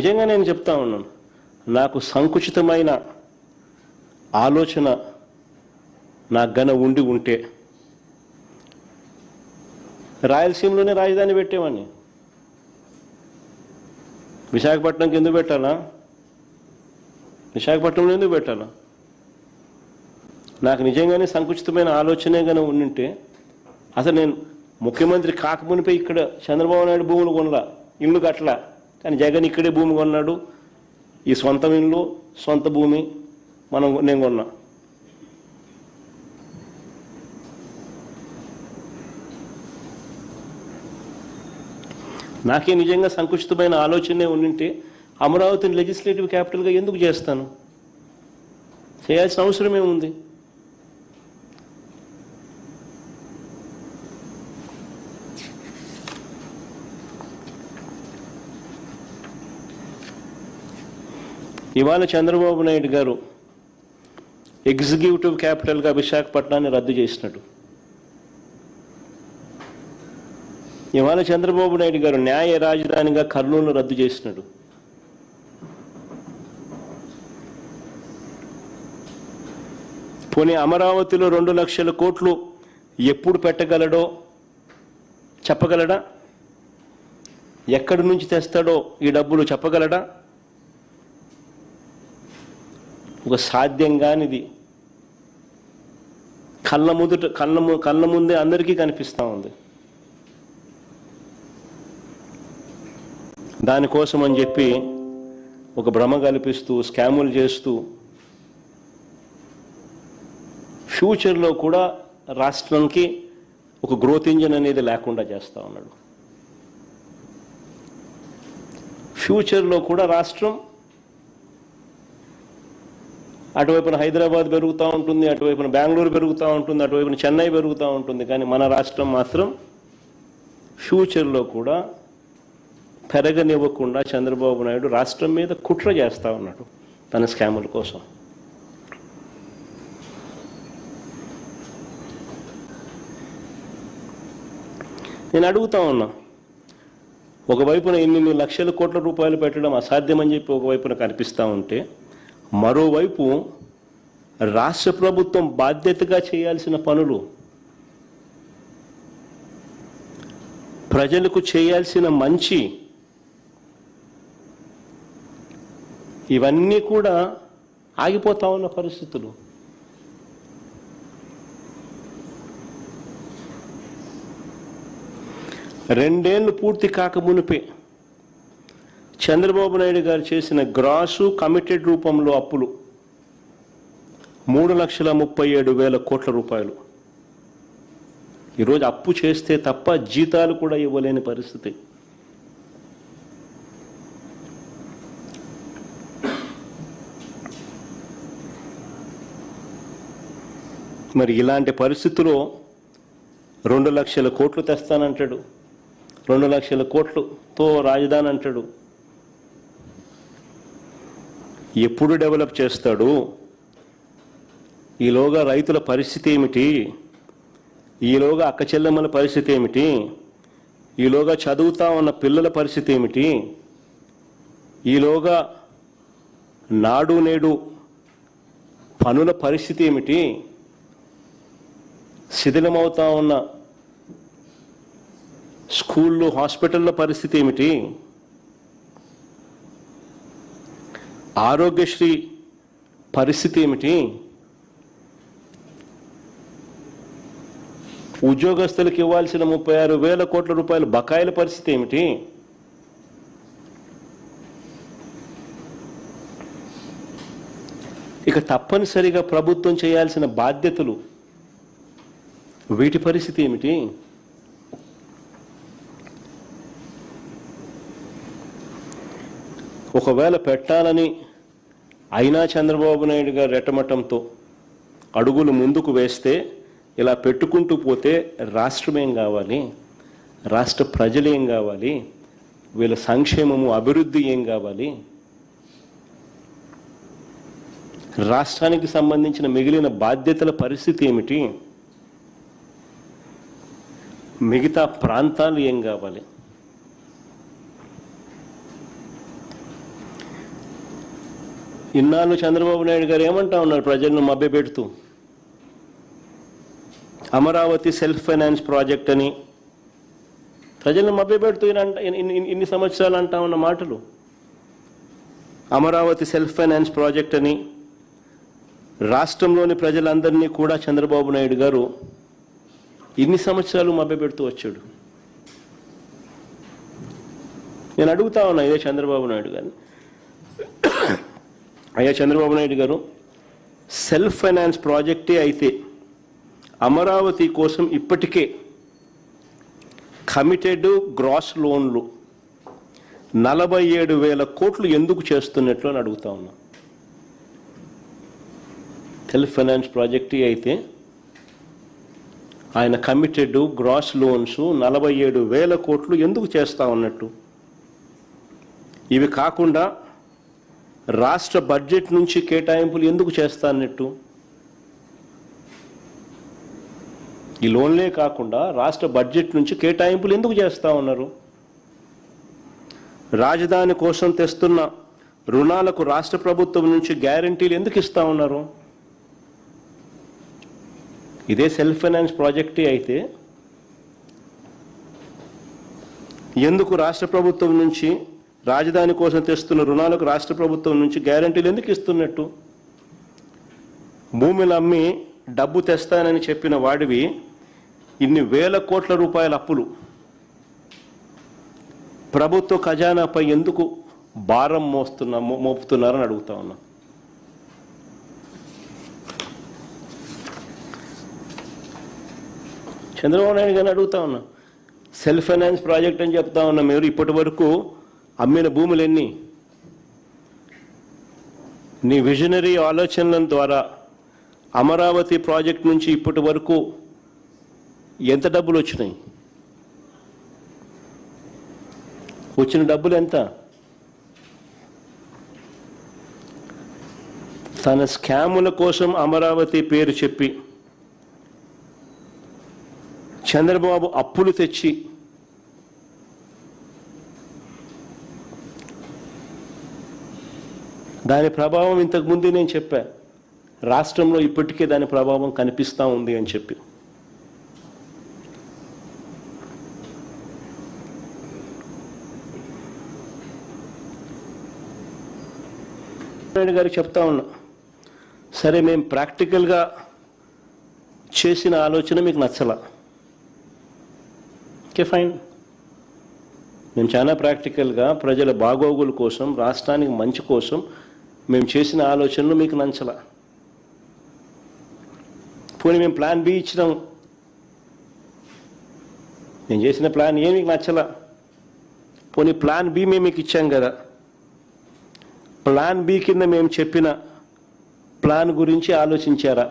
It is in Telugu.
నిజంగా నేను చెప్తా ఉన్నాను, నాకు సంకుచితమైన ఆలోచన నాకు గన ఉంటే రాయలసీమలోనే రాజధాని పెట్టేవాడిని. విశాఖపట్నంకి ఎందుకు పెట్టాలా? విశాఖపట్నంలో ఎందుకు పెట్టాలా? నాకు నిజంగానే సంకుచితమైన ఆలోచనే కనుక ఉండింటే అసలు నేను ముఖ్యమంత్రి కాకమునిపై ఇక్కడ చంద్రబాబు నాయుడు భూములు కొనలా, ఇల్లు కట్టలా. కానీ జగన్ ఇక్కడే భూమి కొన్నాడు. ఈ సొంత ఇల్లు, సొంత భూమి నేను కొన్నా. నాకే నిజంగా సంకుచితమైన ఆలోచనే ఉండింటే అమరావతిని లెజిస్లేటివ్ క్యాపిటల్గా ఎందుకు చేస్తాను? చేయాల్సిన అవసరం ఏముంది? ఇవాళ చంద్రబాబు నాయుడు గారు ఎగ్జిక్యూటివ్ క్యాపిటల్గా విశాఖపట్నాన్ని రద్దు చేసినట్టు, ఇవాళ చంద్రబాబు నాయుడు గారు న్యాయ రాజధానిగా కర్నూలు రద్దు చేసినాడు. పోనీ అమరావతిలో 2 లక్షల కోట్లు ఎప్పుడు పెట్టగలడో చెప్పగలడా? ఎక్కడి నుంచి తెస్తాడో ఈ డబ్బులు చెప్పగలడా? ఒక సాధ్యం కానిది కళ్ళ ముందే అందరికీ కనిపిస్తూ ఉంది. దానికోసం అని చెప్పి ఒక భ్రమ కల్పిస్తూ స్కాములు చేస్తూ ఫ్యూచర్లో కూడా రాష్ట్రానికి ఒక గ్రోత్ ఇంజిన్ అనేది లేకుండా చేస్తూ ఉన్నాడు. ఫ్యూచర్లో కూడా రాష్ట్రం అటువైపున హైదరాబాద్ పెరుగుతూ ఉంటుంది, అటువైపున బెంగళూరు పెరుగుతూ ఉంటుంది, అటువైపున చెన్నై పెరుగుతూ ఉంటుంది. కానీ మన రాష్ట్రం మాత్రం ఫ్యూచర్లో కూడా పెరగనివ్వకుండా చంద్రబాబు నాయుడు రాష్ట్రం మీద కుట్ర చేస్తూ ఉన్నాడు తన స్కాముల కోసం. నేను అడుగుతా ఉన్నా, ఒకవైపున ఇన్ని లక్షల కోట్ల రూపాయలు పెట్టడం అసాధ్యమని చెప్పి ఒకవైపున కనిపిస్తూ ఉంటే, మరోవైపు రాష్ట్ర ప్రభుత్వం బాధ్యతగా చేయాల్సిన పనులు, ప్రజలకు చేయాల్సిన మంచి, ఇవన్నీ కూడా ఆగిపోతా ఉన్న పరిస్థితులు. రెండేళ్లు పూర్తి కాకమునిపే చంద్రబాబు నాయుడు గారు చేసిన గ్రాసు కమిటెడ్ రూపంలో అప్పులు 3,37,000 కోట్ల రూపాయలు. ఈరోజు అప్పు చేస్తే తప్ప జీతాలు కూడా ఇవ్వలేని పరిస్థితి. మరి ఇలాంటి పరిస్థితుల్లో 2 లక్షల కోట్లు తెస్తానంటాడు, 2 లక్షల కోట్లతో రాజధాని అంటాడు. ఎప్పుడు డెవలప్ చేస్తాడు? ఈలోగా రైతుల పరిస్థితి ఏమిటి? ఈలోగా అక్క చెల్లెమ్మల పరిస్థితి ఏమిటి? ఈలోగా చదువుతా ఉన్న పిల్లల పరిస్థితి ఏమిటి? ఈలోగా నాడు నేడు పనుల పరిస్థితి ఏమిటి? శిథిలమవుతా ఉన్న స్కూళ్ళు, హాస్పిటళ్ళ పరిస్థితి ఏమిటి? ఆరోగ్యశ్రీ పరిస్థితి ఏమిటి? ఉద్యోగస్తులకు ఇవ్వాల్సిన 36,000 కోట్ల రూపాయల బకాయిల పరిస్థితి ఏమిటి? ఇక తప్పనిసరిగా ప్రభుత్వం చేయాల్సిన బాధ్యతలు, వీటి పరిస్థితి ఏమిటి? ఒకవేళ పెట్టాలని అయినా చంద్రబాబు నాయుడు గారు రెట్టమట్టంతో అడుగులు ముందుకు వేస్తే, ఇలా పెట్టుకుంటూ పోతే రాష్ట్రం ఏం కావాలి? రాష్ట్ర ప్రజలు ఏం కావాలి? వీళ్ళ సంక్షేమము, అభివృద్ధి ఏం కావాలి? రాష్ట్రానికి సంబంధించిన మిగిలిన బాధ్యతల పరిస్థితి ఏమిటి? మిగతా ప్రాంతాలు ఏం కావాలి? ఇన్నాళ్ళు చంద్రబాబు నాయుడు గారు ఏమంటా ఉన్నారు ప్రజలను మభ్యపెడుతూ? అమరావతి సెల్ఫ్ ఫైనాన్స్ ప్రాజెక్ట్ అని ప్రజలను మభ్యపెడుతూ ఇన్ని సంవత్సరాలు అంటా ఉన్న మాటలు. అమరావతి సెల్ఫ్ ఫైనాన్స్ ప్రాజెక్ట్ అని రాష్ట్రంలోని ప్రజలందరినీ కూడా చంద్రబాబు నాయుడు గారు ఇన్ని సంవత్సరాలు మభ్యపెడుతూ వచ్చాడు. నేను అడుగుతా ఉన్నా ఇదే చంద్రబాబు నాయుడు గారిని, అయ్యా చంద్రబాబు నాయుడు గారు, సెల్ఫ్ ఫైనాన్స్ ప్రాజెక్టే అయితే అమరావతి కోసం ఇప్పటికే కమిటెడ్ గ్రాస్ లోన్లు 47,000 కోట్లు ఎందుకు చేస్తున్నట్లు అని అడుగుతా ఉన్నా. సెల్ఫ్ ఫైనాన్స్ ప్రాజెక్టే అయితే ఆయన కమిటెడ్ గ్రాస్ లోన్స్ 47,000 కోట్లు ఎందుకు చేస్తా ఉన్నట్టు? ఇవి కాకుండా రాష్ట్ర బడ్జెట్ నుంచి కేటాయింపులు ఎందుకు చేస్తా అన్నట్టు? ఈ లోన్లే కాకుండా రాష్ట్ర బడ్జెట్ నుంచి కేటాయింపులు ఎందుకు చేస్తా ఉన్నారు? రాజధాని కోసం తెస్తున్న రుణాలకు రాష్ట్ర ప్రభుత్వం నుంచి గ్యారంటీలు ఎందుకు ఇస్తా ఉన్నారు? ఇదే సెల్ఫ్ ఫైనాన్స్ ప్రాజెక్టే అయితే ఎందుకు రాష్ట్ర ప్రభుత్వం నుంచి రాజధాని కోసం తెస్తున్న రుణాలకు రాష్ట్ర ప్రభుత్వం నుంచి గ్యారంటీలు ఎందుకు ఇస్తున్నట్టు? భూములు అమ్మి డబ్బు తెస్తానని చెప్పిన వాడివి ఇన్ని వేల కోట్ల రూపాయల అప్పులు ప్రభుత్వ ఖజానాపై ఎందుకు భారం మోపుతున్నారని అడుగుతా ఉన్నా. చంద్రబాబు నాయుడు గారిని అడుగుతా ఉన్నా, సెల్ఫ్ ఫైనాన్స్ ప్రాజెక్ట్ అని చెప్తా ఉన్నా, మీరు ఇప్పటి వరకు అమ్మిన భూములు ఎన్ని? నీ విజనరీ ఆలోచనల ద్వారా అమరావతి ప్రాజెక్ట్ నుంచి ఇప్పటి వరకు ఎంత డబ్బులు వచ్చినాయి? వచ్చిన డబ్బులు ఎంత? తన స్కాముల కోసం అమరావతి పేరు చెప్పి చంద్రబాబు అప్పులు తెచ్చి దాని ప్రభావం ఇంతకుముందే నేను చెప్పా, రాష్ట్రంలో ఇప్పటికే దాని ప్రభావం కనిపిస్తూ ఉంది అని చెప్పి. నాయుడు గారికి చెప్తా ఉన్నా, సరే మేము ప్రాక్టికల్గా చేసిన ఆలోచన మీకు నచ్చలా, ఓకే ఫైన్. మేము చాలా ప్రాక్టికల్గా ప్రజల బాగోగుల కోసం, రాష్ట్రానికి మంచి కోసం మేము చేసిన ఆలోచనలు మీకు నచ్చలా. పోనీ మేము ప్లాన్ బి ఇచ్చినాం, నేను చేసిన ప్లాన్ ఏ మీకు నచ్చలా, పోనీ ప్లాన్ బి మేము మీకు ఇచ్చాం కదా, ప్లాన్ బి కింద మేము చెప్పిన ప్లాన్ గురించి ఆలోచించారా?